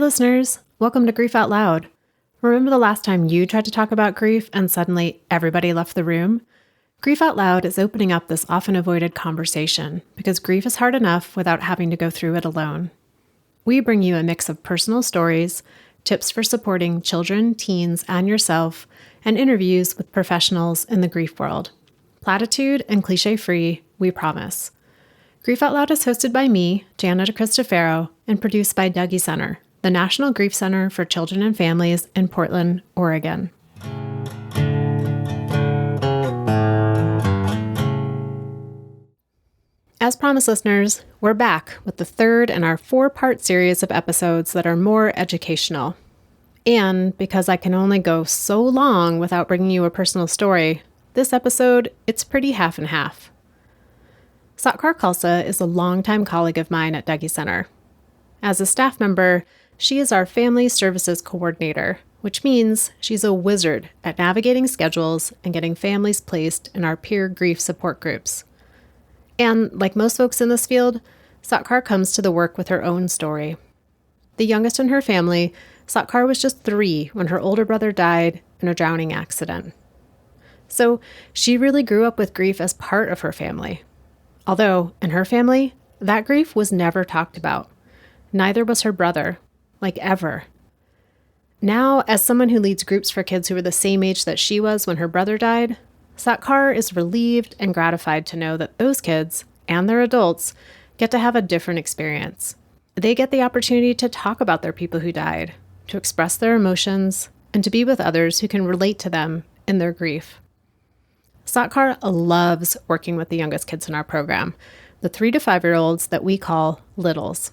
listeners. Welcome to Grief Out Loud. Remember the last time you tried to talk about grief and suddenly everybody left the room? Grief Out Loud is opening up this often avoided conversation because grief is hard enough without having to go through it alone. We bring you a mix of personal stories, tips for supporting children, teens, and yourself, and interviews with professionals in the grief world. Platitude and cliche-free, we promise. Grief Out Loud is hosted by me, Jana Cristofero, and produced by Dougy Center, the National Grief Center for Children and Families in Portland, Oregon. As promised, listeners, we're back with the third in our 4-part series of episodes that are more educational. And because I can only go so long without bringing you a personal story, this episode, it's pretty half and half. Kaur Khalsa is a longtime colleague of mine at Dougy Center. As a staff member, she is our Family Services Coordinator, which means she's a wizard at navigating schedules and getting families placed in our peer grief support groups. And like most folks in this field, Kaur comes to the work with her own story. The youngest in her family, Kaur was just 3 when her older brother died in a drowning accident. So she really grew up with grief as part of her family. Although, in her family, that grief was never talked about. Neither was her brother, like ever. Now, as someone who leads groups for kids who were the same age that she was when her brother died, Kaur is relieved and gratified to know that those kids, and their adults, get to have a different experience. They get the opportunity to talk about their people who died, to express their emotions, and to be with others who can relate to them in their grief. Kaur loves working with the youngest kids in our program, the 3 to 5-year-olds that we call littles.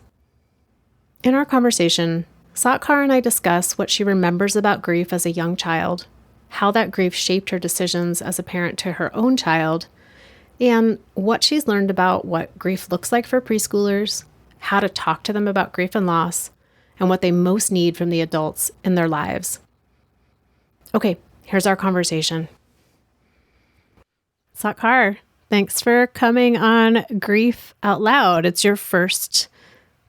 In our conversation, Kaur and I discuss what she remembers about grief as a young child, how that grief shaped her decisions as a parent to her own child, and what she's learned about what grief looks like for preschoolers, how to talk to them about grief and loss, and what they most need from the adults in their lives. Okay, here's our conversation. Kaur, thanks for coming on Grief Out Loud. It's your first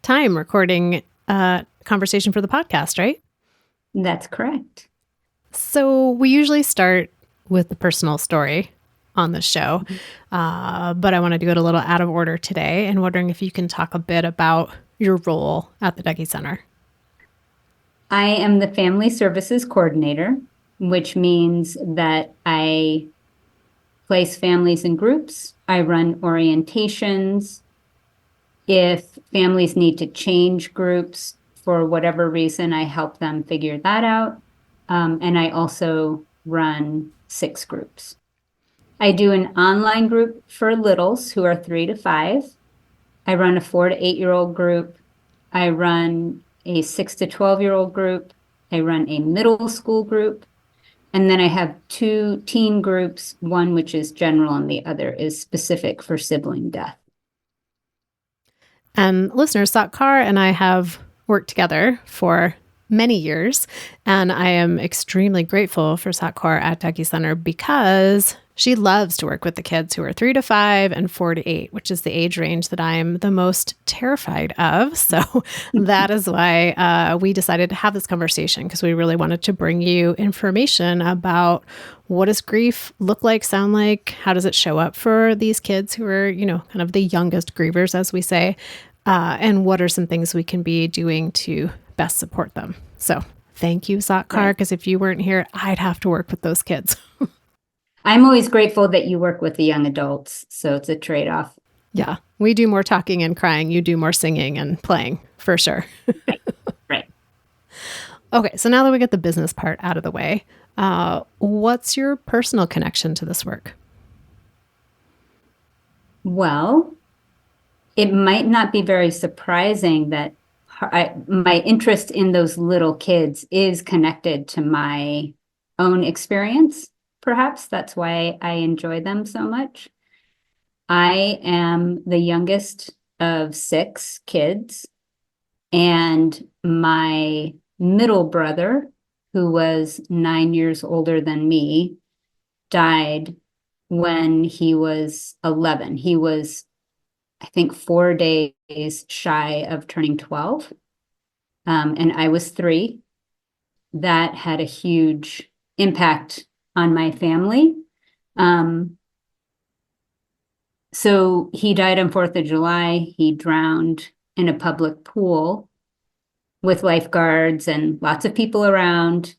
time recording a conversation for the podcast, right? That's correct. So we usually start with the personal story on the show, but I want to do it a little out of order today and wondering if you can talk a bit about your role at the Dougy Center. I am the Family Services Coordinator, which means that I place families in groups. I run orientations. If families need to change groups for whatever reason, I help them figure that out. And I also run 6 groups. I do an online group for littles who are 3 to 5. I run a 4 to 8-year-old group. I run a 6 to 12-year-old group. I run a middle school group. And then I have 2 teen groups, one which is general and the other is specific for sibling death. And listeners, Kaur and I have worked together for many years, and I am extremely grateful for Kaur at Dougy Center because she loves to work with the kids who are 3 to 5 and 4 to 8, which is the age range that I am the most terrified of. So that is why we decided to have this conversation, because we really wanted to bring you information about what does grief look like, sound like, how does it show up for these kids who are, kind of the youngest grievers, as we say, and what are some things we can be doing to best support them. So thank you, Kaur, because if you weren't here, I'd have to work with those kids. I'm always grateful that you work with the young adults, so it's a trade-off. Yeah, we do more talking and crying. You do more singing and playing, for sure. Right. Okay, so now that we get the business part out of the way, what's your personal connection to this work? Well, it might not be very surprising that my interest in those little kids is connected to my own experience. Perhaps that's why I enjoy them so much. I am the youngest of 6 kids, and my middle brother, who was 9 years older than me, died when he was 11. He was, I think, 4 days shy of turning 12. and I was 3. That had a huge impact on my family. So he died on 4th of July. He drowned in a public pool with lifeguards and lots of people around.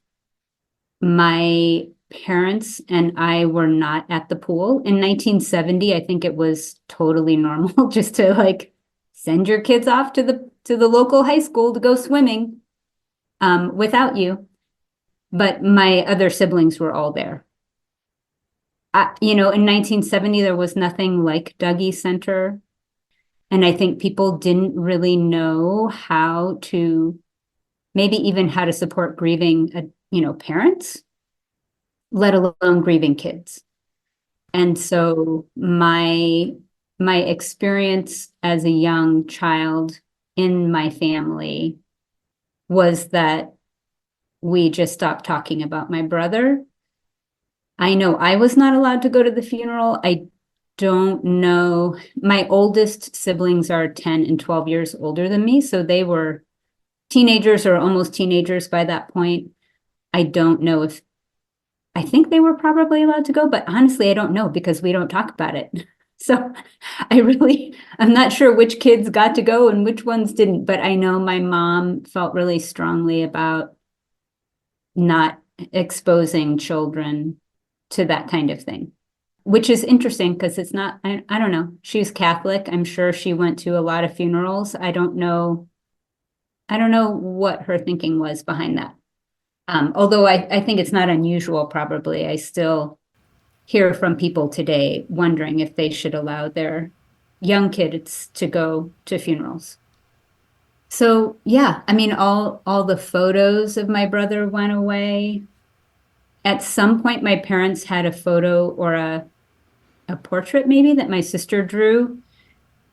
My parents and I were not at the pool. In 1970, I think it was totally normal just to like send your kids off to the local high school to go swimming without you. But my other siblings were all there. In 1970, there was nothing like Dougy Center. And I think people didn't really know how to, maybe even how to support grieving, parents, let alone grieving kids. And so my experience as a young child in my family was that we just stopped talking about my brother. I know I was not allowed to go to the funeral. I don't know. My oldest siblings are 10 and 12 years older than me, so they were teenagers or almost teenagers by that point. I don't know if, I think they were probably allowed to go, but honestly, I don't know because we don't talk about it. So I'm not sure which kids got to go and which ones didn't, but I know my mom felt really strongly about not exposing children to that kind of thing, which is interesting because it's not, I don't know. She's Catholic. I'm sure she went to a lot of funerals. I don't know what her thinking was behind that. Although I think it's not unusual, probably. I still hear from people today wondering if they should allow their young kids to go to funerals. So yeah, I mean, all the photos of my brother went away. At some point, my parents had a photo or a portrait maybe that my sister drew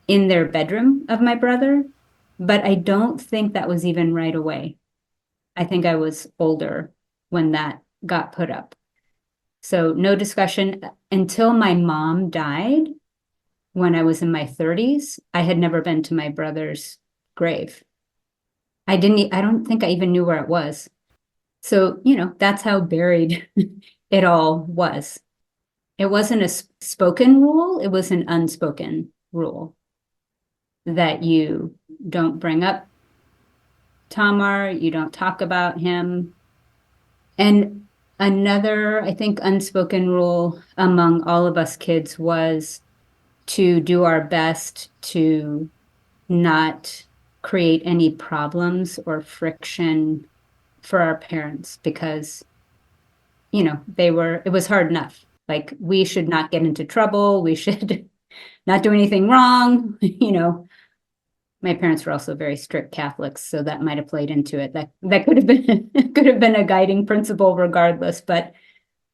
in their bedroom of my brother, but I don't think that was even right away. I think I was older when that got put up. So no discussion until my mom died when I was in my 30s. I had never been to my brother's grave. I don't think I even knew where it was. So, that's how buried it all was. It wasn't a spoken rule, it was an unspoken rule that you don't bring up Tamar, you don't talk about him. And another, I think, unspoken rule among all of us kids was to do our best to not create any problems or friction for our parents because, it was hard enough. Like, we should not get into trouble. We should not do anything wrong. My parents were also very strict Catholics, so that might have played into it. That could have been a guiding principle regardless, but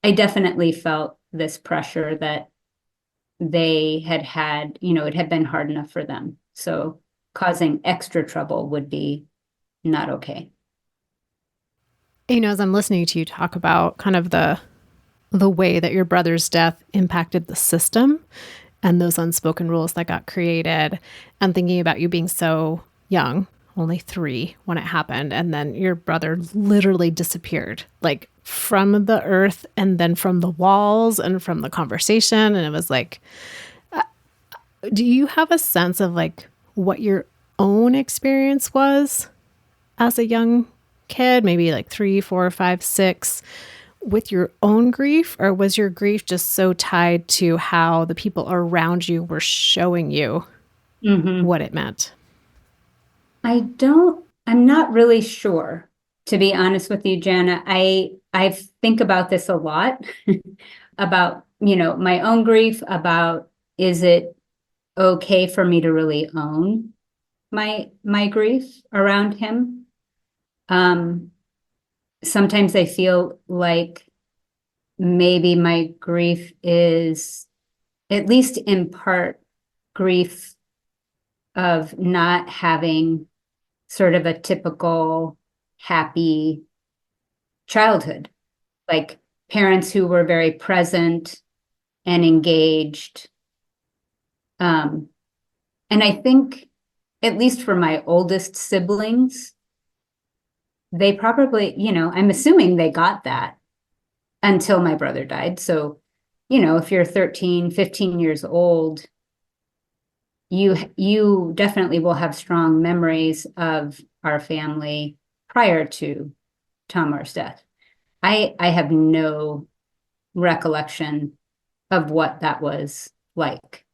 I definitely felt this pressure that they had, it had been hard enough for them. So causing extra trouble would be not okay. As I'm listening to you talk about kind of the way that your brother's death impacted the system and those unspoken rules that got created, and thinking about you being so young, only 3 when it happened, and then your brother literally disappeared, like from the earth and then from the walls and from the conversation. And it was like, do you have a sense of like what your own experience was as a young kid, maybe like 3, 4, 5, 6, with your own grief? Or was your grief just so tied to how the people around you were showing you what it meant? I'm not really sure, to be honest with you, Jana. I think about this a lot about, my own grief, about is it okay for me to really own my grief around him? Sometimes I feel like maybe my grief is, at least in part, grief of not having sort of a typical happy childhood, like parents who were very present and engaged. And I think, at least for my oldest siblings, they probably, I'm assuming they got that until my brother died. So, if you're 13, 15 years old, you definitely will have strong memories of our family prior to Tamar's death. I have no recollection of what that was like.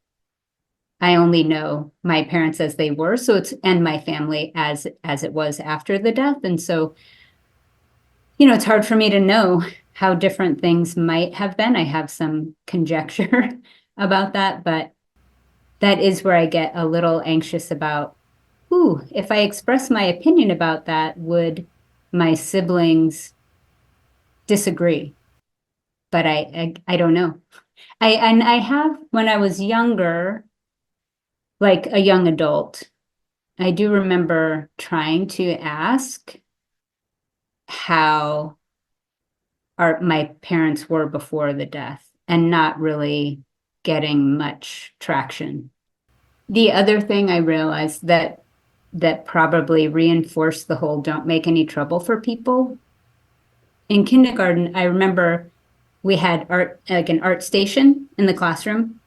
I only know my parents as they were, and my family as it was after the death. And so, it's hard for me to know how different things might have been. I have some conjecture about that, but that is where I get a little anxious about, if I express my opinion about that, would my siblings disagree? But I don't know. I have, when I was younger, like a young adult, I do remember trying to ask how my parents were before the death and not really getting much traction. The other thing I realized that probably reinforced the whole don't make any trouble for people. In kindergarten, I remember we had an art station in the classroom.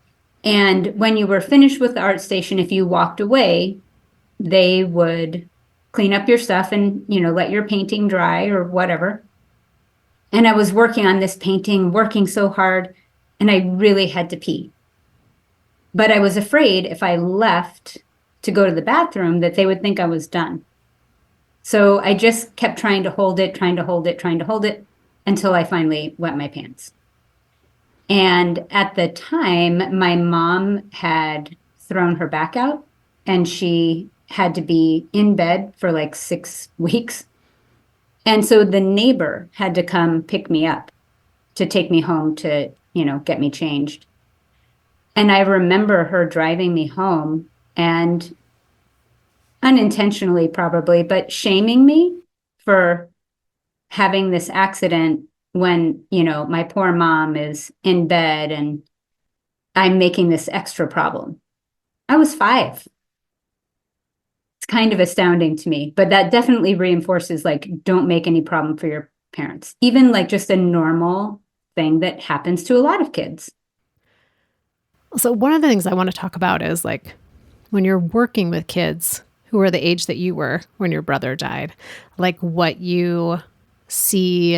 And when you were finished with the art station, if you walked away, they would clean up your stuff and, let your painting dry or whatever. And I was working on this painting, working so hard, and I really had to pee. But I was afraid if I left to go to the bathroom that they would think I was done. So I just kept trying to hold it until I finally wet my pants. And at the time, my mom had thrown her back out and she had to be in bed for like 6 weeks. And so the neighbor had to come pick me up to take me home to, get me changed. And I remember her driving me home and unintentionally probably, but shaming me for having this accident when, my poor mom is in bed and I'm making this extra problem. I was 5. It's kind of astounding to me, but that definitely reinforces like, don't make any problem for your parents, even like just a normal thing that happens to a lot of kids. So one of the things I want to talk about is like when you're working with kids who are the age that you were when your brother died, like what you see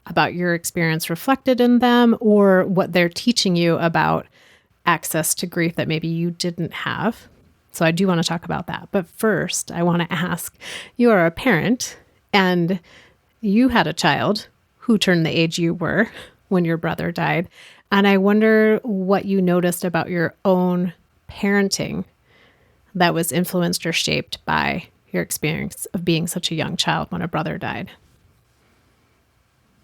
about your experience reflected in them or what they're teaching you about access to grief that maybe you didn't have. So I do want to talk about that. But first, I want to ask, you are a parent and you had a child who turned the age you were when your brother died. And I wonder what you noticed about your own parenting that was influenced or shaped by your experience of being such a young child when a brother died.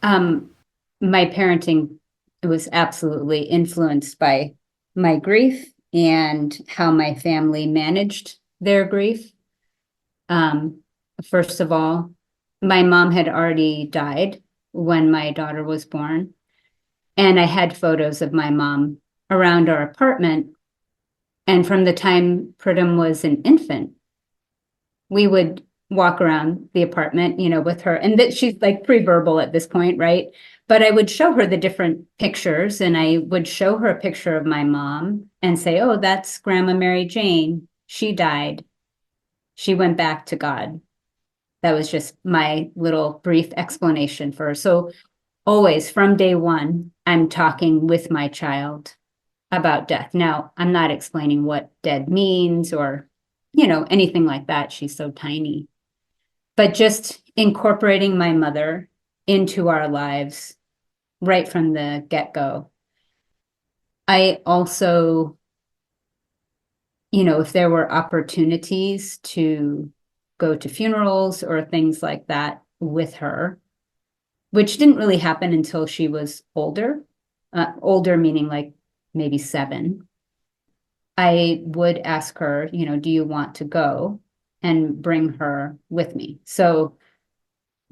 My parenting was absolutely influenced by my grief and how my family managed their grief. First of all, my mom had already died when my daughter was born. And I had photos of my mom around our apartment. And from the time Pritam was an infant, we would walk around the apartment, with her. And that she's like pre-verbal at this point, right? But I would show her the different pictures and I would show her a picture of my mom and say, oh, that's Grandma Mary Jane. She died. She went back to God. That was just my little brief explanation for her. So always from day one, I'm talking with my child about death. Now, I'm not explaining what dead means or, anything like that. She's so tiny. But just incorporating my mother into our lives right from the get-go. I also, if there were opportunities to go to funerals or things like that with her, which didn't really happen until she was older, older meaning like maybe 7, I would ask her, do you want to go and bring her with me? So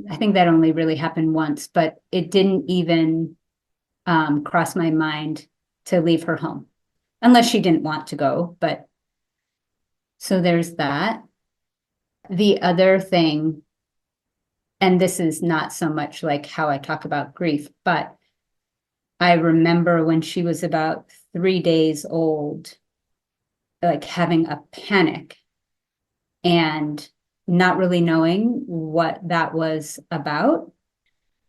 I think that only really happened once, but it didn't even cross my mind to leave her home unless she didn't want to go. But so there's that. The other thing and this is not so much like how I talk about grief, but I remember when she was about 3 days old, like having a panic and not really knowing what that was about,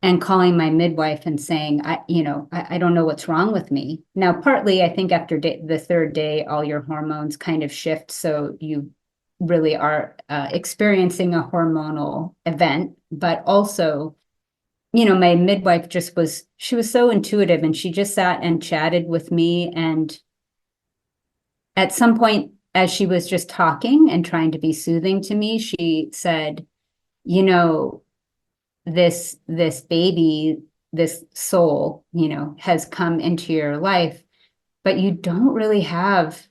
and calling my midwife and saying, I don't know what's wrong with me. Now, partly, I think after the third day, all your hormones kind of shift. So you really are experiencing a hormonal event, but also, my midwife she was so intuitive, and she just sat and chatted with me. And at some point, as she was just talking and trying to be soothing to me, she said, you know, this baby, this soul, has come into your life, but you don't really have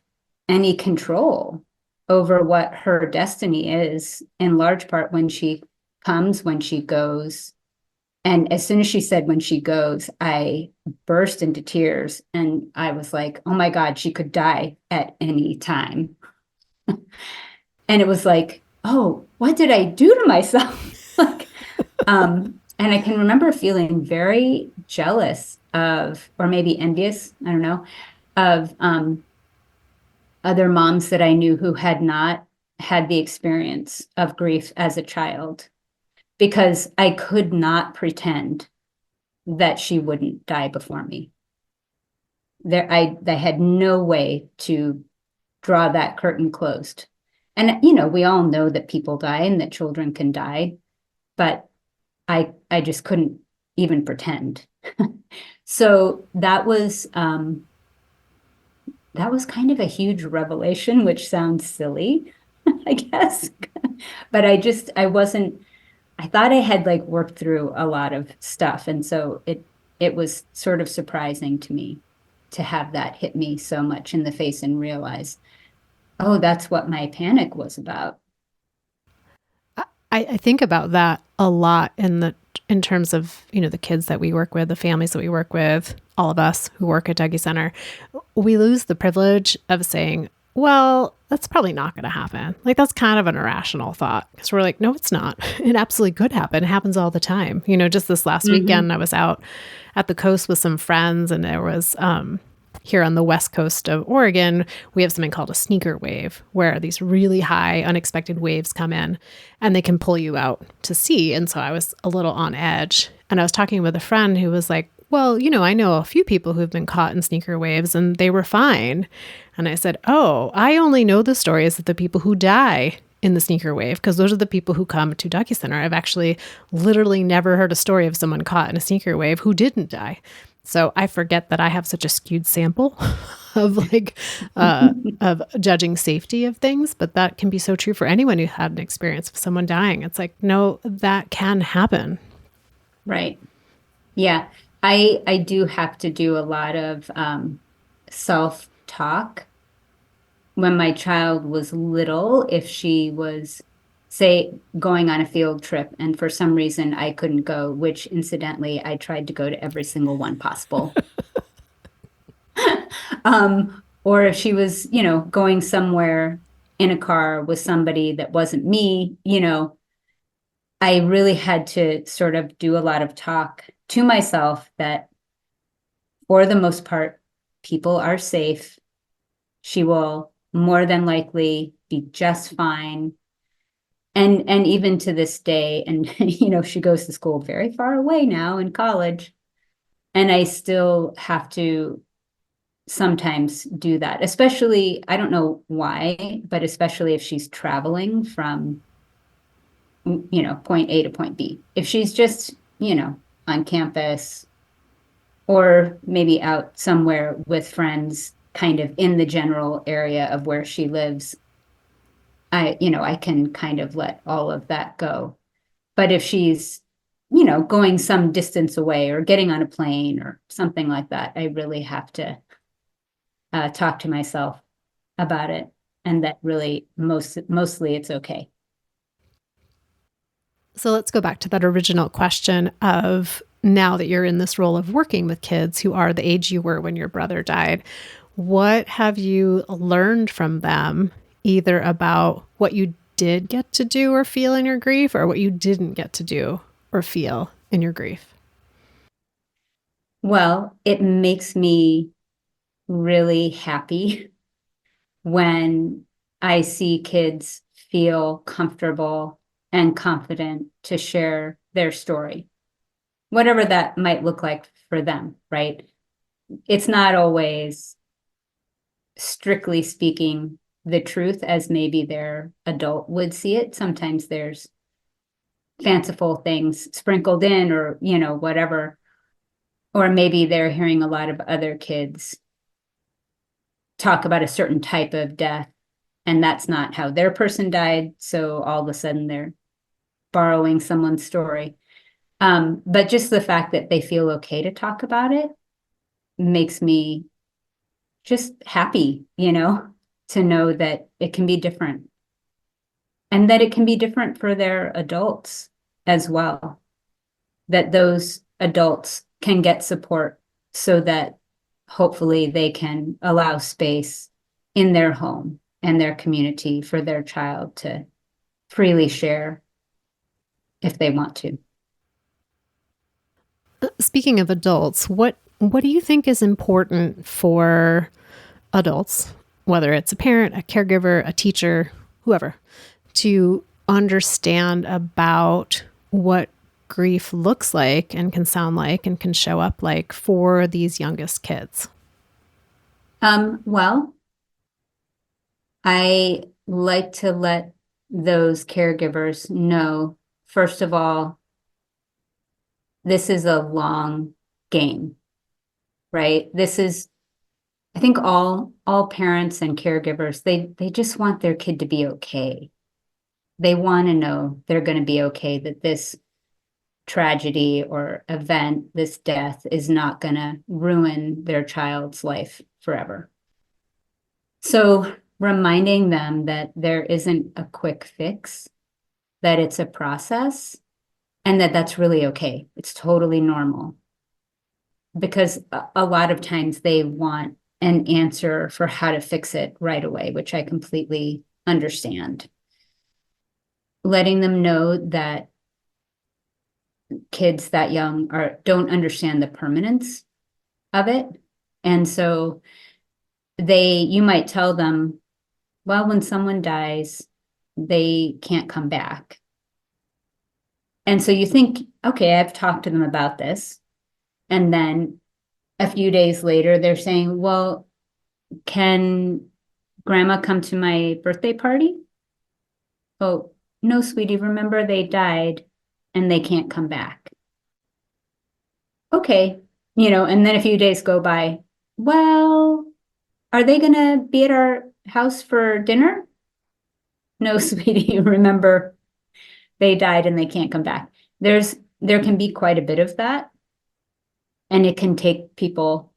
any control over what her destiny is, in large part when she comes, when she goes. And as soon as she said when she goes, I burst into tears, and I was like, oh my God, she could die at any time. And it was like, oh, what did I do to myself? Like, and I can remember feeling very jealous of, or maybe envious, I don't know, of other moms that I knew who had not had the experience of grief as a child, because I could not pretend that she wouldn't die before me. I had no way to draw that curtain closed. And, we all know that people die and that children can die, but I just couldn't even pretend. So that was kind of a huge revelation, which sounds silly, I guess. But I thought I had like worked through a lot of stuff. And so it was sort of surprising to me to have that hit me so much in the face and realize, oh, that's what my panic was about. I think about that a lot in terms of, the kids that we work with, the families that we work with, all of us who work at Dougy Center. We lose the privilege of saying, well, that's probably not going to happen. Like, that's kind of an irrational thought, because we're like, no, it's not. It absolutely could happen. It happens all the time. Just this last weekend, I was out at the coast with some friends, and there was, here on the west coast of Oregon, we have something called a sneaker wave, where these really high, unexpected waves come in and they can pull you out to sea. And so I was a little on edge, and I was talking with a friend who was like, well, I know a few people who've been caught in sneaker waves and they were fine. And I said, oh, I only know the stories of the people who die in the sneaker wave, because those are the people who come to Dougy Center. I've actually literally never heard a story of someone caught in a sneaker wave who didn't die. So I forget that I have such a skewed sample of of judging safety of things, but that can be so true for anyone who had an experience of someone dying. It's like, no, that can happen. Right. Yeah. I do have to do a lot of self-talk. When my child was little, if she was, say, going on a field trip and for some reason I couldn't go, which incidentally, I tried to go to every single one possible. Or if she was, going somewhere in a car with somebody that wasn't me, I really had to sort of do a lot of talk to myself that for the most part, people are safe. She will more than likely be just fine. And even to this day, and she goes to school very far away now in college, and I still have to sometimes do that, especially, I don't know why, but especially if she's traveling from, point A to point B. If she's just, on campus or maybe out somewhere with friends, kind of in the general area of where she lives, I can kind of let all of that go. But if she's, going some distance away or getting on a plane or something like that, I really have to talk to myself about it. And that really mostly it's okay. So let's go back to that original question of, now that you're in this role of working with kids who are the age you were when your brother died, what have you learned from them, either about what you did get to do or feel in your grief, or what you didn't get to do or feel in your grief? Well, it makes me really happy when I see kids feel comfortable and confident to share their story, whatever that might look like for them, right? It's not always, strictly speaking, the truth as maybe their adult would see it. Sometimes there's fanciful things sprinkled in, or, whatever. Or maybe they're hearing a lot of other kids talk about a certain type of death, and that's not how their person died. So all of a sudden they're borrowing someone's story. But just the fact that they feel okay to talk about it makes me just happy, to know that it can be different, and that it can be different for their adults as well, that those adults can get support so that hopefully they can allow space in their home and their community for their child to freely share if they want to. Speaking of adults, what do you think is important for adults, whether it's a parent, a caregiver, a teacher, whoever, to understand about what grief looks like and can sound like and can show up like for these youngest kids? Well, I like to let those caregivers know, first of all, this is a long game, right? I think all parents and caregivers, they just want their kid to be okay. They want to know they're going to be okay, that this tragedy or event, this death, is not going to ruin their child's life forever. So reminding them that there isn't a quick fix, that it's a process, and that that's really okay. It's totally normal. Because a lot of times they want an answer for how to fix it right away, which I completely understand. Letting them know that kids that young don't understand the permanence of it. And so you might tell them, well, when someone dies, they can't come back. And so you think, okay, I've talked to them about this. And then a few days later, they're saying, well, can grandma come to my birthday party? Oh, no, sweetie, remember they died and they can't come back. Okay, and then a few days go by. Well, are they going to be at our house for dinner? No, sweetie, remember they died and they can't come back. There can be quite a bit of that, and it can take people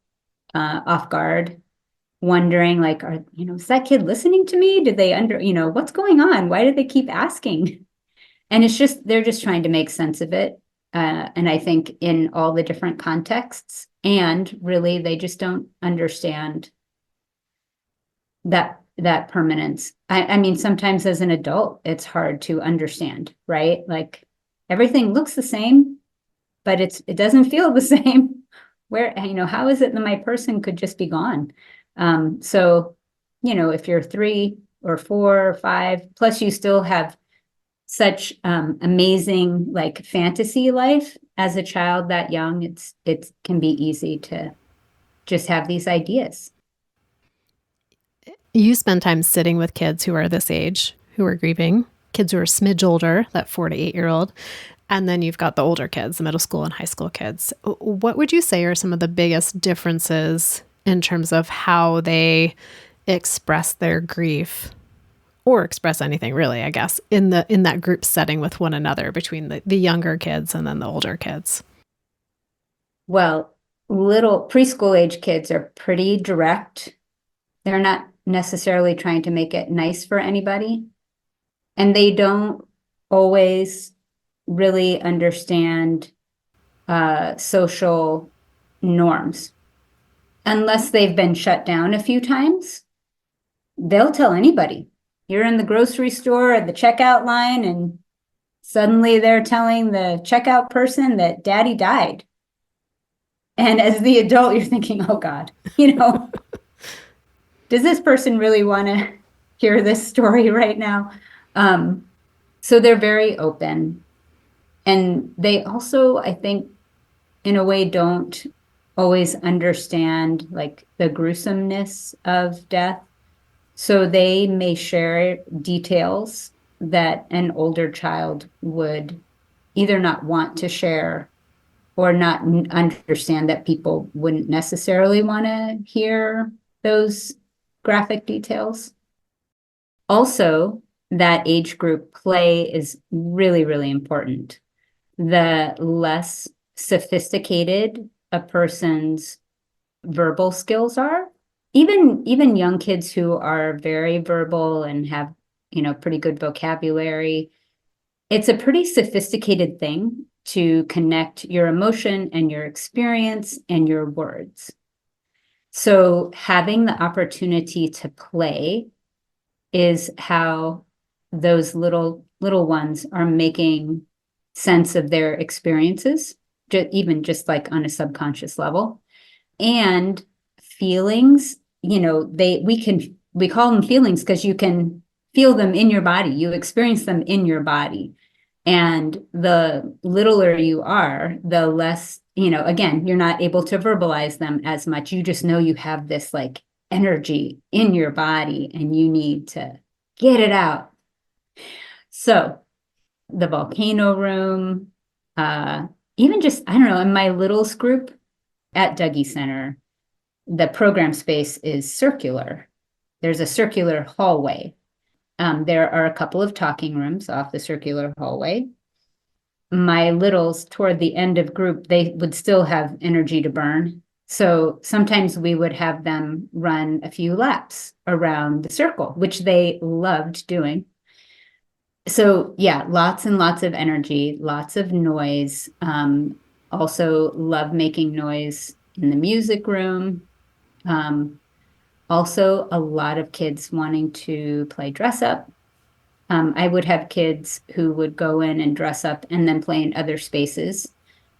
off guard, wondering, like, is that kid listening to me? Did they what's going on? Why did they keep asking? And they're just trying to make sense of it. And I think in all the different contexts, and really they just don't understand that permanence. I mean, sometimes as an adult, it's hard to understand, right? Like, everything looks the same, but it doesn't feel the same. Where, how is it that my person could just be gone? So, if you're 3 or 4 or 5, plus you still have such amazing, like, fantasy life as a child that young, it can be easy to just have these ideas. You spend time sitting with kids who are this age, who are grieving, kids who are a smidge older, that 4 to 8-year-old. And then you've got the older kids, the middle school and high school kids. What would you say are some of the biggest differences in terms of how they express their grief, or express anything really, I guess, in that group setting with one another, between the younger kids and then the older kids? Well, little preschool age kids are pretty direct. They're not necessarily trying to make it nice for anybody. And they don't always really understand social norms. Unless they've been shut down a few times, they'll tell anybody. You're in the grocery store at the checkout line and Suddenly they're telling the checkout person that daddy died. And as the adult, you're thinking, oh God, does this person really want to hear this story right now? So they're very open. And they also, I think, in a way, don't always understand like the gruesomeness of death. So they may share details that an older child would either not want to share or not understand, that people wouldn't necessarily want to hear those graphic details. Also, that age group play is really, really important. The less sophisticated a person's verbal skills are, even young kids who are very verbal and have, pretty good vocabulary, it's a pretty sophisticated thing to connect your emotion and your experience and your words. So having the opportunity to play is how those little ones are making sense of their experiences, even just like on a subconscious level. And feelings, we call them feelings because you can feel them in your body, you experience them in your body. And the littler you are, the less, again, you're not able to verbalize them as much. You just know you have this like energy in your body and you need to get it out. So the volcano room, even just, I don't know, in my littles group at Dougy Center, the program space is circular. There's a circular hallway. There are a couple of talking rooms off the circular hallway. My littles, toward the end of group, they would still have energy to burn. So sometimes we would have them run a few laps around the circle, which they loved doing. So yeah, lots and lots of energy, lots of noise. Also love making noise in the music room. Also a lot of kids wanting to play dress up. I would have kids who would go in and dress up and then play in other spaces.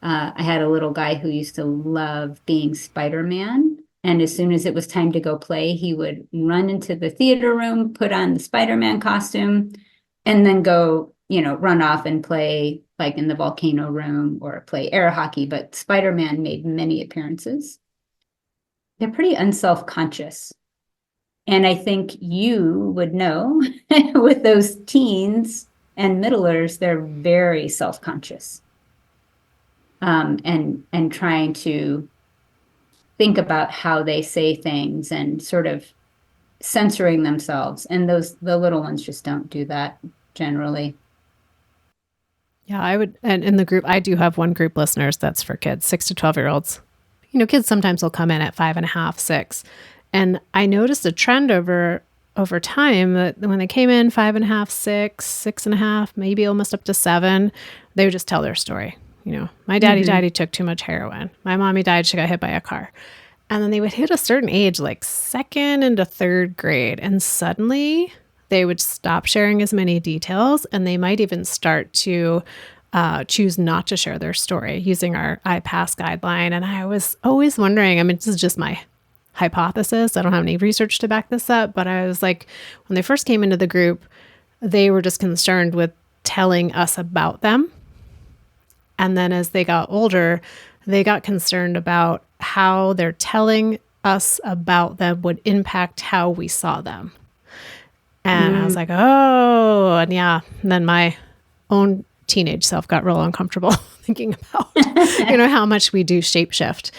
I had a little guy who used to love being Spider-Man. And as soon as it was time to go play, he would run into the theater room, put on the Spider-Man costume, and then go, run off and play like in the volcano room or play air hockey. But Spider-Man made many appearances. They're pretty unself-conscious. And I think you would know with those teens and middlers, they're very self-conscious, and trying to think about how they say things and sort of censoring themselves. And the little ones just don't do that generally. Yeah, I would. And in the group, I do have one group listeners that's for kids, 6 to 12-year-olds. Kids sometimes will come in at 5.5, 6. And I noticed a trend over time that when they came in 5.5, 6, 6.5, maybe almost up to 7, they would just tell their story. My daddy died, he took too much heroin. My mommy died, she got hit by a car. And then they would hit a certain age, like second into third grade. And suddenly they would stop sharing as many details, and they might even start to choose not to share their story using our IPASS guideline. And I was always wondering, this is just my hypothesis, I don't have any research to back this up, but I was like, when they first came into the group, they were just concerned with telling us about them. And then as they got older, they got concerned about how their telling us about them would impact how we saw them. And I was like, oh, and yeah. And then my own teenage self got real uncomfortable thinking about, how much we do shapeshift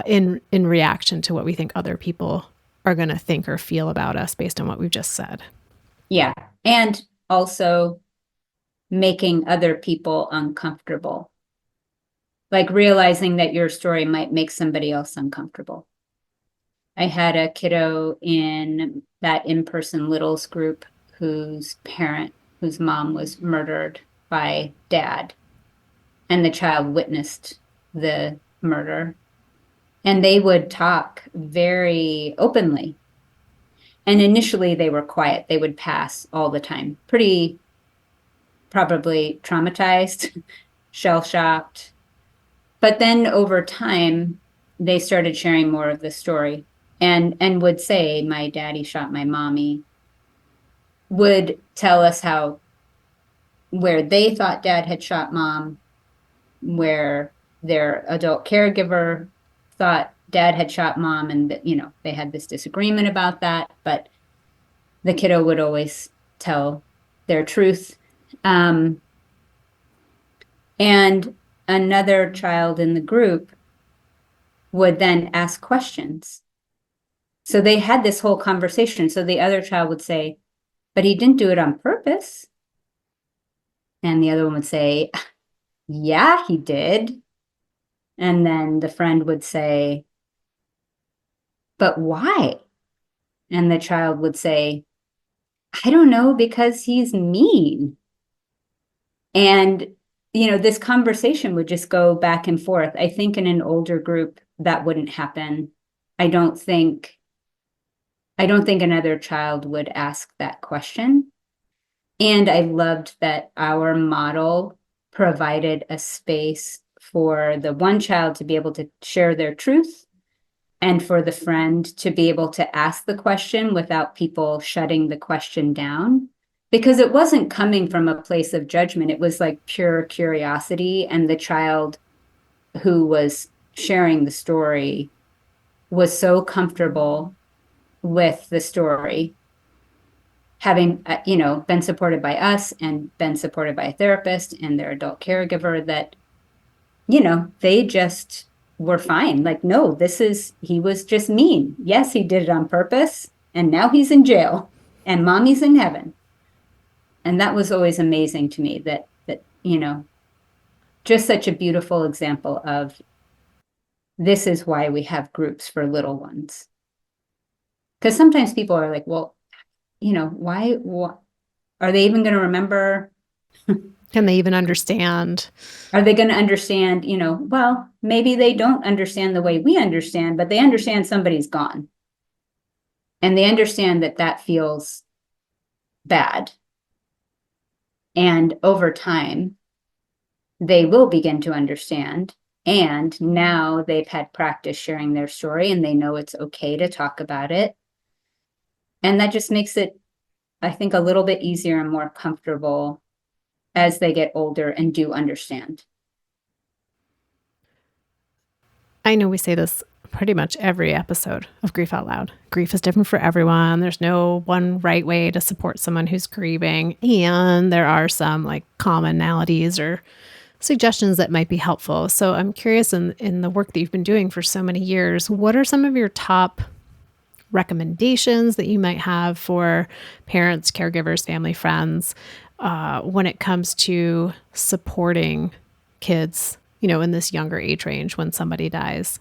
in reaction to what we think other people are going to think or feel about us based on what we've just said. Yeah. And also making other people uncomfortable, like realizing that your story might make somebody else uncomfortable. I had a kiddo in that in-person littles group whose mom was murdered by dad, and the child witnessed the murder, and they would talk very openly. And initially they were quiet. They would pass all the time, pretty probably traumatized, shell-shocked. But then over time, they started sharing more of the story and would say, my daddy shot my mommy, would tell us how where they thought dad had shot mom, where their adult caregiver thought dad had shot mom, and that, they had this disagreement about that, but the kiddo would always tell their truth. And another child in the group would then ask questions. So they had this whole conversation. So the other child would say, but he didn't do it on purpose. And the other one would say, yeah, he did. And then the friend would say, but why? And the child would say, I don't know, because he's mean. And, this conversation would just go back and forth. I think in an older group that wouldn't happen. I don't think another child would ask that question. And I loved that our model provided a space for the one child to be able to share their truth and for the friend to be able to ask the question without people shutting the question down. Because it wasn't coming from a place of judgment. It was like pure curiosity. And the child who was sharing the story was so comfortable with the story, having, been supported by us and been supported by a therapist and their adult caregiver, that, they just were fine. Like, no, he was just mean. Yes, he did it on purpose. And now he's in jail and mommy's in heaven. And that was always amazing to me, that, just such a beautiful example of this is why we have groups for little ones. Because sometimes people are like, well, why are they even going to remember? Can they even understand? Are they going to understand? Well, maybe they don't understand the way we understand, but they understand somebody's gone. And they understand that feels bad. And over time, they will begin to understand. And now they've had practice sharing their story and they know it's okay to talk about it. And that just makes it, I think, a little bit easier and more comfortable as they get older and do understand. I know we say this pretty much every episode of Grief Out Loud. Grief is different for everyone. There's no one right way to support someone who's grieving. And there are some like commonalities or suggestions that might be helpful. So I'm curious, in the work that you've been doing for so many years, what are some of your top recommendations that you might have for parents, caregivers, family, friends, when it comes to supporting kids, in this younger age range when somebody dies?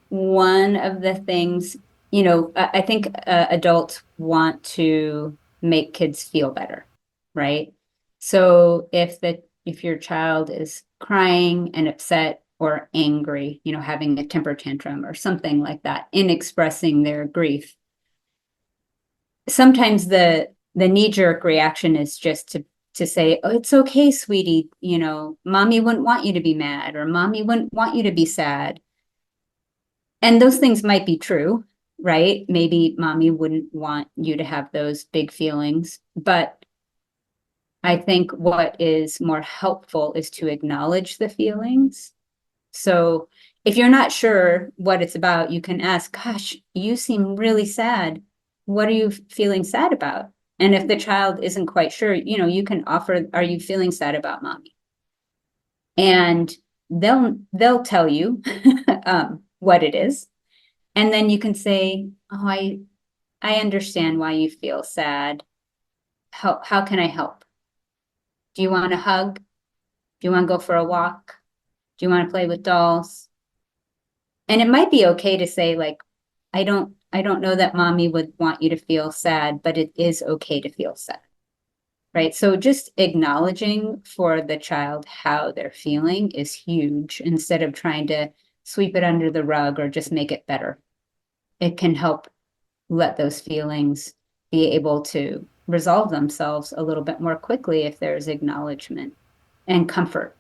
One of the things, I think adults want to make kids feel better, right? So if your child is crying and upset or angry, having a temper tantrum or something like that, in expressing their grief, sometimes the knee-jerk reaction is just to say, oh, it's okay, sweetie, mommy wouldn't want you to be mad, or mommy wouldn't want you to be sad. And those things might be true, right? Maybe mommy wouldn't want you to have those big feelings, but I think what is more helpful is to acknowledge the feelings. So if you're not sure what it's about, you can ask, gosh, you seem really sad. What are you feeling sad about? And if the child isn't quite sure, you can offer, are you feeling sad about mommy? And they'll tell you what it is. And then you can say, oh, I understand why you feel sad. How can I help? Do you want a hug? Do you want to go for a walk? Do you want to play with dolls? And it might be okay to say, like, I don't know that mommy would want you to feel sad, but it is okay to feel sad, right? So just acknowledging for the child how they're feeling is huge, instead of trying to sweep it under the rug or just make it better. It can help let those feelings be able to resolve themselves a little bit more quickly if there's acknowledgement and comfort.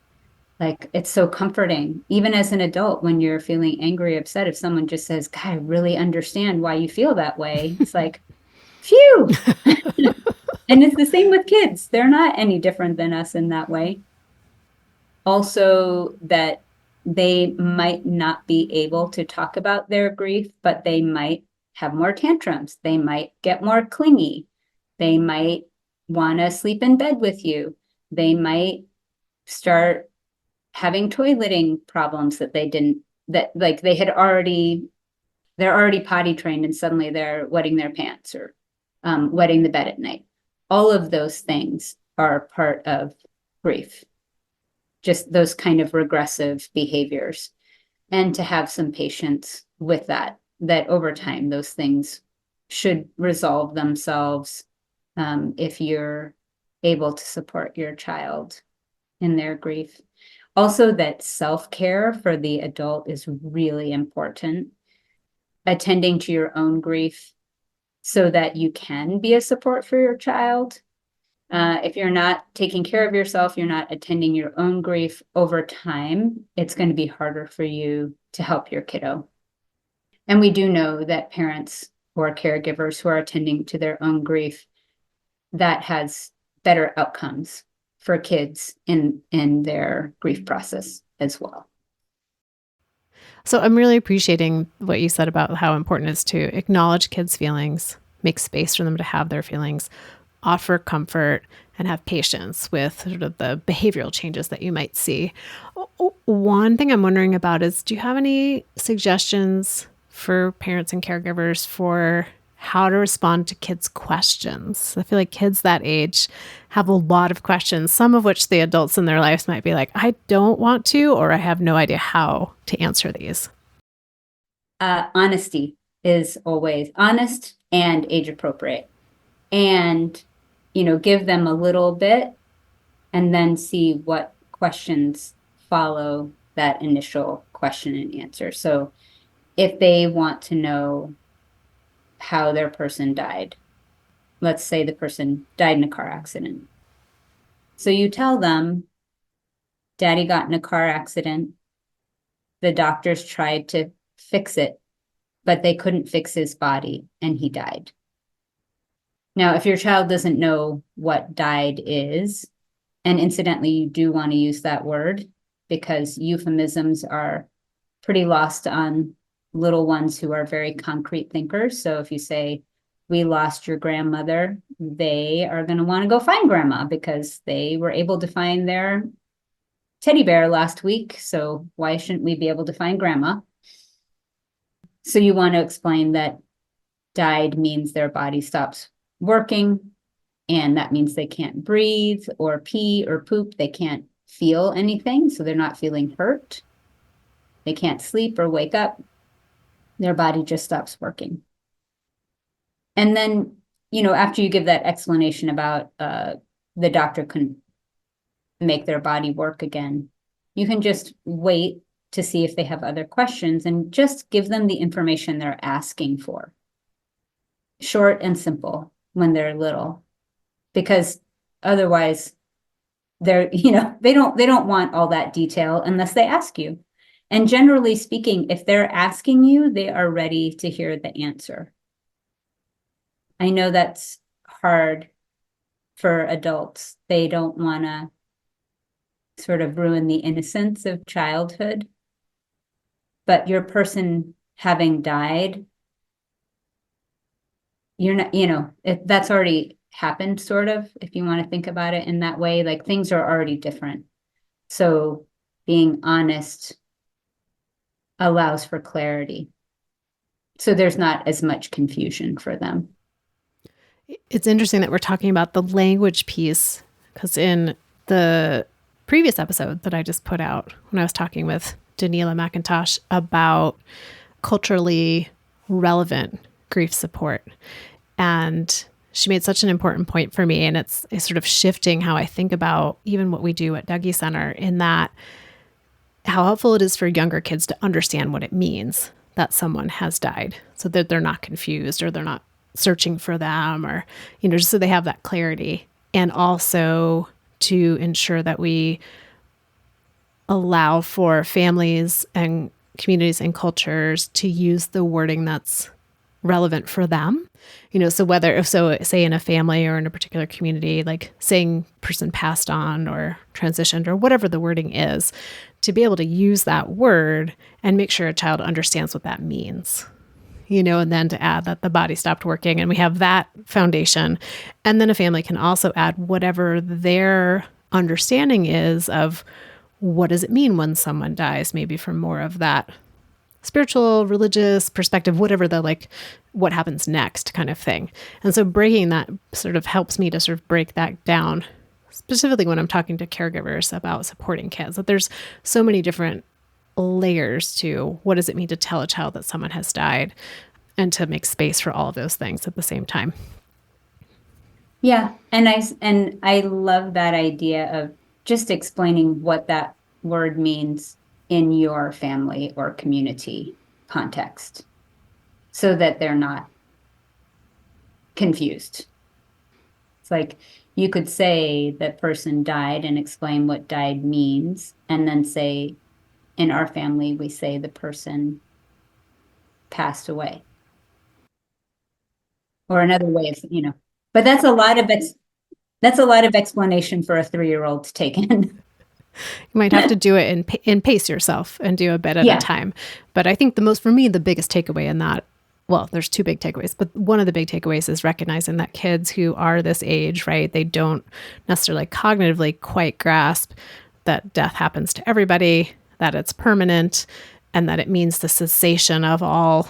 Like, it's so comforting, even as an adult, when you're feeling angry, upset, if someone just says, God, I really understand why you feel that way. It's like, phew. And it's the same with kids. They're not any different than us in that way. Also, that they might not be able to talk about their grief, but they might have more tantrums. They might get more clingy. They might want to sleep in bed with you. They might start having toileting problems that they didn't, that like they're already potty trained and suddenly they're wetting their pants or wetting the bed at night. All of those things are part of grief, just those kind of regressive behaviors. And to have some patience with that over time, those things should resolve themselves if you're able to support your child in their grief. Also, that self-care for the adult is really important. Attending to your own grief so that you can be a support for your child. If you're not taking care of yourself, you're not attending your own grief over time, it's going to be harder for you to help your kiddo. And we do know that parents or caregivers who are attending to their own grief, that has better outcomes for kids in their grief process as well. So I'm really appreciating what you said about how important it is to acknowledge kids' feelings, make space for them to have their feelings, offer comfort, and have patience with sort of the behavioral changes that you might see. One thing I'm wondering about is, do you have any suggestions for parents and caregivers for how to respond to kids' questions? I feel like kids that age have a lot of questions, some of which the adults in their lives might be like, I don't want to, or I have no idea how to answer these. Honesty is always honest and age appropriate. And, give them a little bit and then see what questions follow that initial question and answer. So if they want to know how their person died, let's say the person died in a car accident. So you tell them, Daddy got in a car accident. The doctors tried to fix it, but they couldn't fix his body and he died. Now, if your child doesn't know what died is, and incidentally, you do want to use that word because euphemisms are pretty lost on little ones who are very concrete thinkers. So if you say, we lost your grandmother, they are going to want to go find grandma because they were able to find their teddy bear last week. So why shouldn't we be able to find grandma? So you want to explain that died means their body stops working, and that means they can't breathe or pee or poop. They can't feel anything, so they're not feeling hurt. They can't sleep or wake up. Their body just stops working. And then, after you give that explanation about the doctor couldn't make their body work again, you can just wait to see if they have other questions and just give them the information they're asking for. Short and simple when they're little, because otherwise they don't want all that detail unless they ask you. And generally speaking, if they're asking you, they are ready to hear the answer. I know that's hard for adults. They don't want to sort of ruin the innocence of childhood. But your person having died, you're not, that's already happened, sort of, if you want to think about it in that way. Like, things are already different. So being honest allows for clarity. So there's not as much confusion for them. It's interesting that we're talking about the language piece, because in the previous episode that I just put out, when I was talking with Daniela McIntosh about culturally relevant grief support, and she made such an important point for me, and it's sort of shifting how I think about even what we do at Dougy Center, in that how helpful it is for younger kids to understand what it means that someone has died, so that they're not confused or they're not searching for them, or, just so they have that clarity. And also to ensure that we allow for families and communities and cultures to use the wording that's relevant for them. So say in a family or in a particular community, like saying person passed on or transitioned or whatever the wording is, to be able to use that word and make sure a child understands what that means. And then to add that the body stopped working, and we have that foundation. And then a family can also add whatever their understanding is of what does it mean when someone dies, maybe from more of that spiritual, religious perspective, whatever what happens next kind of thing. And so breaking that sort of helps me to sort of break that down, specifically when I'm talking to caregivers about supporting kids, that there's so many different layers to what does it mean to tell a child that someone has died, and to make space for all of those things at the same time. Yeah. And I love that idea of just explaining what that word means in your family or community context so that they're not confused. It's like you could say that person died and explain what died means, and then say, in our family, we say the person passed away. Or another way of, but that's a lot of explanation for a 3-year-old to take in. You might have to do it and pace yourself and do a bit at a time. But I think for me, the biggest takeaway in that, well, there's two big takeaways, but one of the big takeaways is recognizing that kids who are this age, right, they don't necessarily cognitively quite grasp that death happens to everybody, that it's permanent, and that it means the cessation of all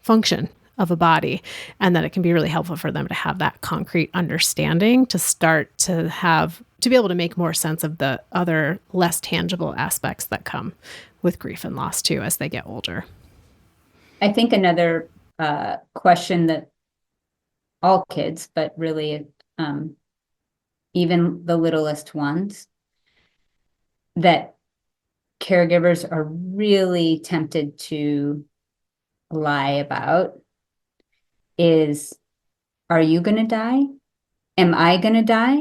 function of a body, and that it can be really helpful for them to have that concrete understanding to start to be able to make more sense of the other less tangible aspects that come with grief and loss too as they get older. I think another question that all kids, but really even the littlest ones, that caregivers are really tempted to lie about is, are you going to die? Am I going to die?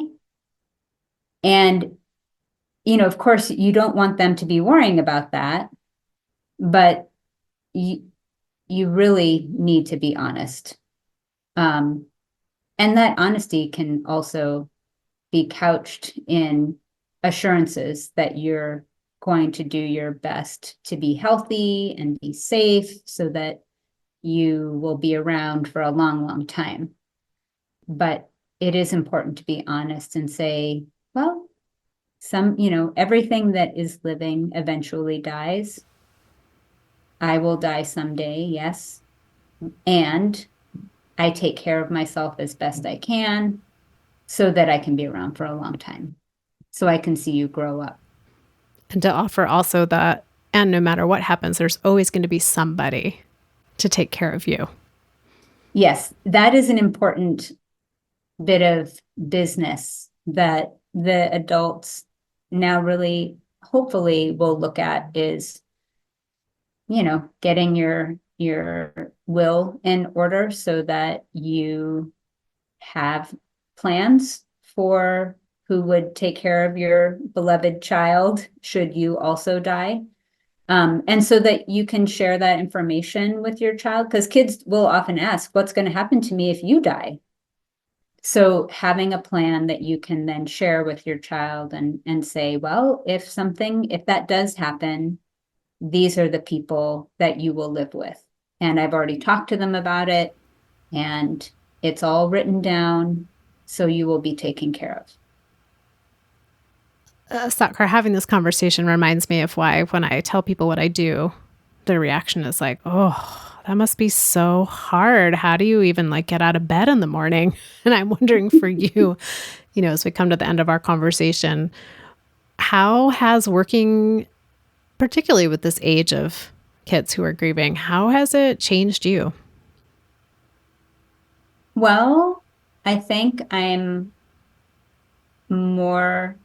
And, of course, you don't want them to be worrying about that, but you really need to be honest. And that honesty can also be couched in assurances that you're going to do your best to be healthy and be safe so that you will be around for a long, long time. But it is important to be honest and say, well, everything that is living eventually dies. I will die someday, yes. And I take care of myself as best I can so that I can be around for a long time, so I can see you grow up. And to offer also that, and no matter what happens, there's always going to be somebody to take care of you. Yes, that is an important bit of business that the adults now really hopefully will look at is, getting your will in order so that you have plans for who would take care of your beloved child should you also die. And so that you can share that information with your child, because kids will often ask, what's going to happen to me if you die? So having a plan that you can then share with your child and say, well, if that does happen, these are the people that you will live with. And I've already talked to them about it, and it's all written down, so you will be taken care of. Satkar, having this conversation reminds me of why when I tell people what I do, their reaction is like, oh, that must be so hard. How do you even get out of bed in the morning? And I'm wondering for you, as we come to the end of our conversation, how has working, particularly with this age of kids who are grieving, how has it changed you? Well, I think I'm more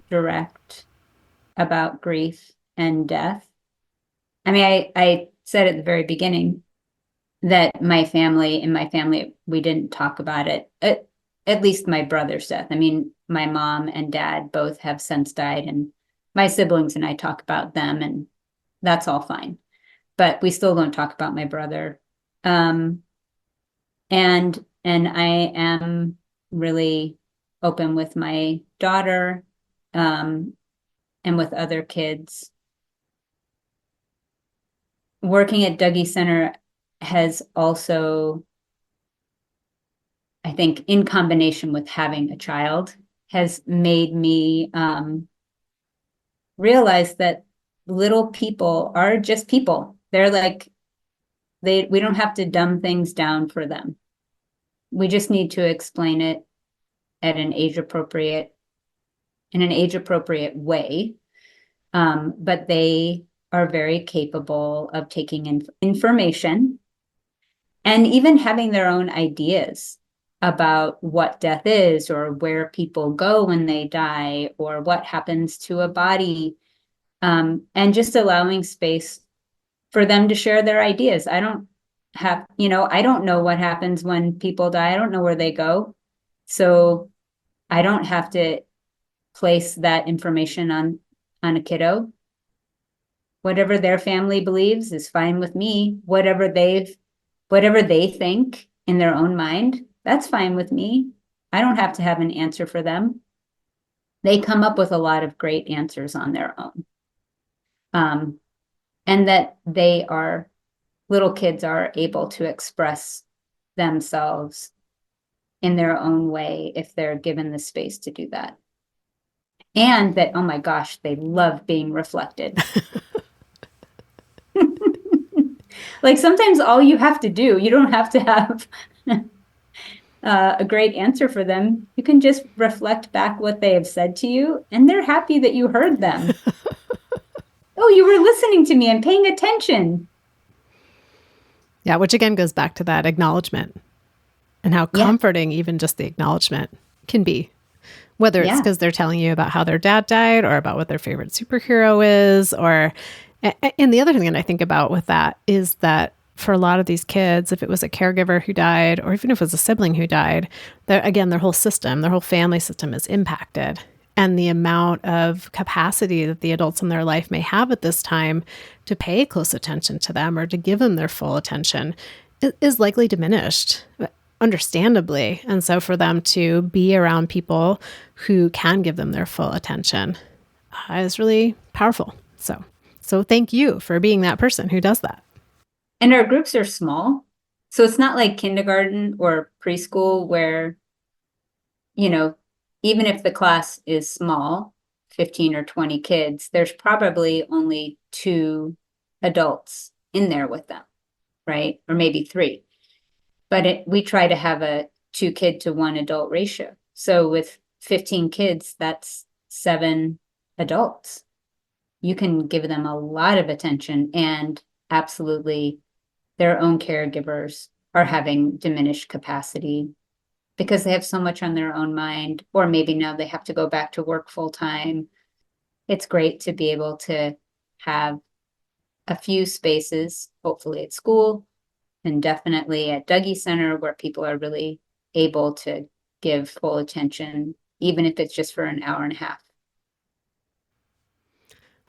direct about grief and death. I mean, I said at the very beginning that in my family, we didn't talk about it. At least my brother's death. I mean, my mom and dad both have since died, and my siblings and I talk about them, and that's all fine. But we still don't talk about my brother. And I am really open with my daughter, and with other kids. Working at Dougy Center has also, I think, in combination with having a child, has made me realize that little people are just people. They're like, we don't have to dumb things down for them. We just need to explain it in an age appropriate way. But they are very capable of taking in information and even having their own ideas about what death is, or where people go when they die, or what happens to a body, and just allowing space for them to share their ideas. I don't know what happens when people die. I don't know where they go. So I don't have to place that information on a kiddo. Whatever their family believes is fine with me. Whatever they think in their own mind, that's fine with me. I don't have to have an answer for them. They come up with a lot of great answers on their own. And that little kids are able to express themselves in their own way if they're given the space to do that. And that, oh my gosh, they love being reflected. Like, sometimes all you have to do, you don't have to have a great answer for them. You can just reflect back what they have said to you, and they're happy that you heard them. Oh, you were listening to me and paying attention. Yeah, which again goes back to that acknowledgement and how comforting even just the acknowledgement can be. Whether it's because they're telling you about how their dad died, or about what their favorite superhero is, and the other thing that I think about with that is that for a lot of these kids, if it was a caregiver who died, or even if it was a sibling who died, again, their whole family system is impacted. And the amount of capacity that the adults in their life may have at this time to pay close attention to them or to give them their full attention is likely diminished, understandably. And so for them to be around people who can give them their full attention is really powerful. So thank you for being that person who does that. And our groups are small. So it's not like kindergarten or preschool where, even if the class is small, 15 or 20 kids, there's probably only 2 adults in there with them, right? Or maybe 3. But we try to have a 2 kid to 1 adult ratio. So with 15 kids, that's 7 adults. You can give them a lot of attention, and absolutely their own caregivers are having diminished capacity because they have so much on their own mind, or maybe now they have to go back to work full time. It's great to be able to have a few spaces, hopefully at school, and definitely at Dougy Center, where people are really able to give full attention, even if it's just for an hour and a half.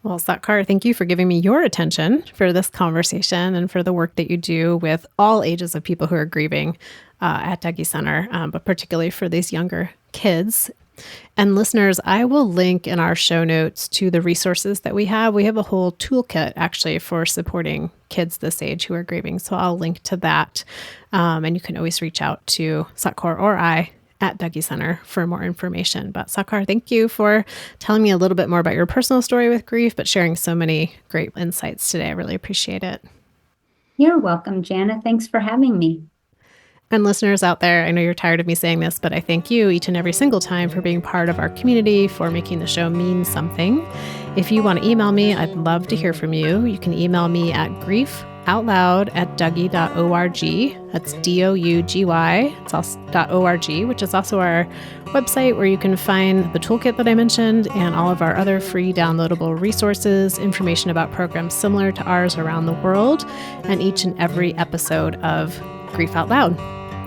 Well, Kaur, thank you for giving me your attention for this conversation and for the work that you do with all ages of people who are grieving at Dougy Center, but particularly for these younger kids. And listeners, I will link in our show notes to the resources that we have. We have a whole toolkit actually for supporting kids this age who are grieving. So I'll link to that. And you can always reach out to Kaur or I at Dougy Center for more information. But Kaur, thank you for telling me a little bit more about your personal story with grief, but sharing so many great insights today. I really appreciate it. You're welcome, Jana. Thanks for having me. And listeners out there, I know you're tired of me saying this, but I thank you each and every single time for being part of our community, for making the show mean something. If you want to email me, I'd love to hear from you. You can email me at out loud at dougy.org. That's DOUGY. It's also .org, which is also our website where you can find the toolkit that I mentioned and all of our other free downloadable resources, information about programs similar to ours around the world, and each and every episode of Grief Out Loud.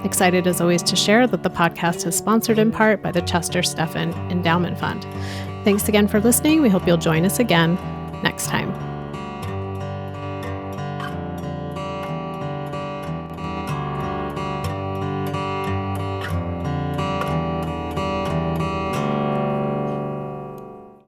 Excited as always to share that the podcast is sponsored in part by the Chester Stephan Endowment Fund. Thanks again for listening. We hope you'll join us again next time.